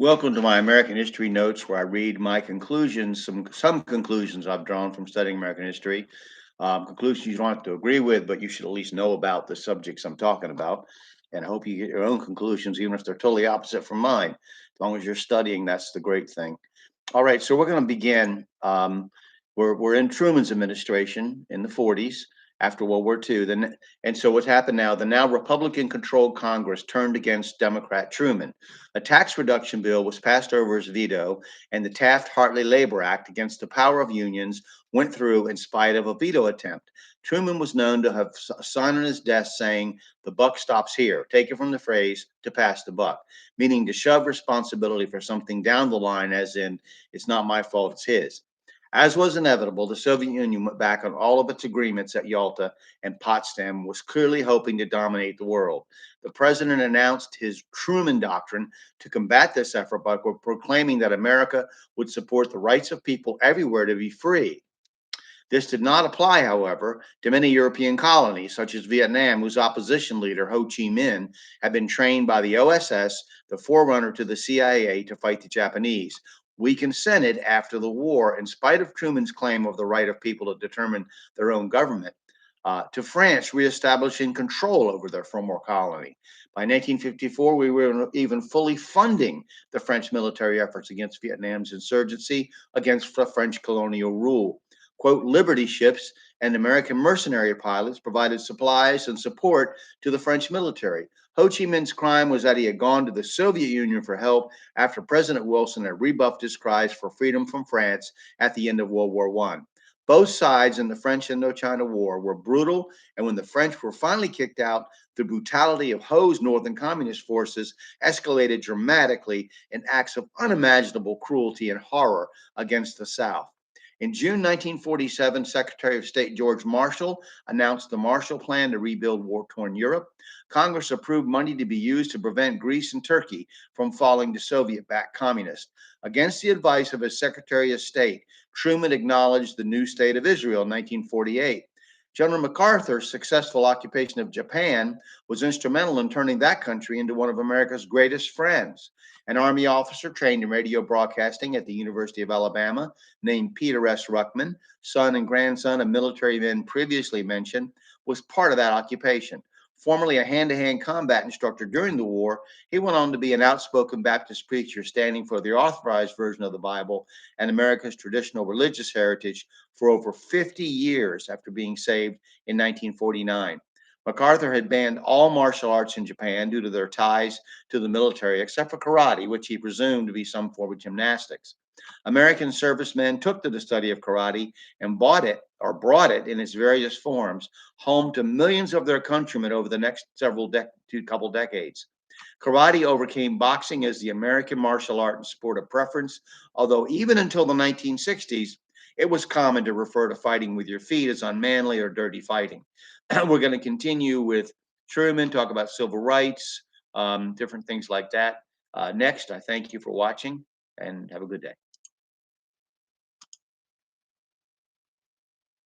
Welcome to my American History Notes, where I read my conclusions, some conclusions I've drawn from studying American history. Conclusions you don't have to agree with, but you should at least know about the subjects I'm talking about. And I hope you get your own conclusions, even if they're totally opposite from mine. As long as you're studying, that's the great thing. All right, so we're going to begin. We're in Truman's administration in the 40s after World War II. And so what's happened now? The now Republican-controlled Congress turned against Democrat Truman. A tax reduction bill was passed over his veto, and the Taft-Hartley Labor Act against the power of unions went through in spite of a veto attempt. Truman was known to have a sign on his desk saying, "The buck stops here," taken from the phrase "to pass the buck," meaning to shove responsibility for something down the line, as in, "It's not my fault, it's his." As was inevitable, the Soviet Union went back on all of its agreements at Yalta, and Potsdam was clearly hoping to dominate the world. The president announced his Truman Doctrine to combat this effort by proclaiming that America would support the rights of people everywhere to be free. This did not apply, however, to many European colonies, such as Vietnam, whose opposition leader, Ho Chi Minh, had been trained by the OSS, the forerunner to the CIA, to fight the Japanese. We consented after the war, in spite of Truman's claim of the right of people to determine their own government, to France reestablishing control over their former colony. By 1954, we were even fully funding the French military efforts against Vietnam's insurgency against the French colonial rule. Quote, Liberty ships and American mercenary pilots provided supplies and support to the French military. Ho Chi Minh's crime was that he had gone to the Soviet Union for help after President Wilson had rebuffed his cries for freedom from France at the end of World War I. Both sides in the French Indochina War were brutal, and when the French were finally kicked out, the brutality of Ho's Northern Communist forces escalated dramatically in acts of unimaginable cruelty and horror against the South. In June 1947, Secretary of State George Marshall announced the Marshall Plan to rebuild war-torn Europe. Congress approved money to be used to prevent Greece and Turkey from falling to Soviet-backed communists. Against the advice of his Secretary of State, Truman acknowledged the new state of Israel in 1948. General MacArthur's successful occupation of Japan was instrumental in turning that country into one of America's greatest friends. An Army officer trained in radio broadcasting at the University of Alabama, named Peter S. Ruckman, son and grandson of military men previously mentioned, was part of that occupation. Formerly a hand-to-hand combat instructor during the war, he went on to be an outspoken Baptist preacher standing for the authorized version of the Bible and America's traditional religious heritage for over 50 years after being saved in 1949. MacArthur had banned all martial arts in Japan due to their ties to the military, except for karate, which he presumed to be some form of gymnastics. American servicemen took to the study of karate and brought it in its various forms home to millions of their countrymen over the next couple decades. Karate overcame boxing as the American martial art and sport of preference, although even until the 1960s, it was common to refer to fighting with your feet as unmanly or dirty fighting. We're going to continue with Truman, talk about civil rights, different things like that. Next, I thank you for watching and have a good day.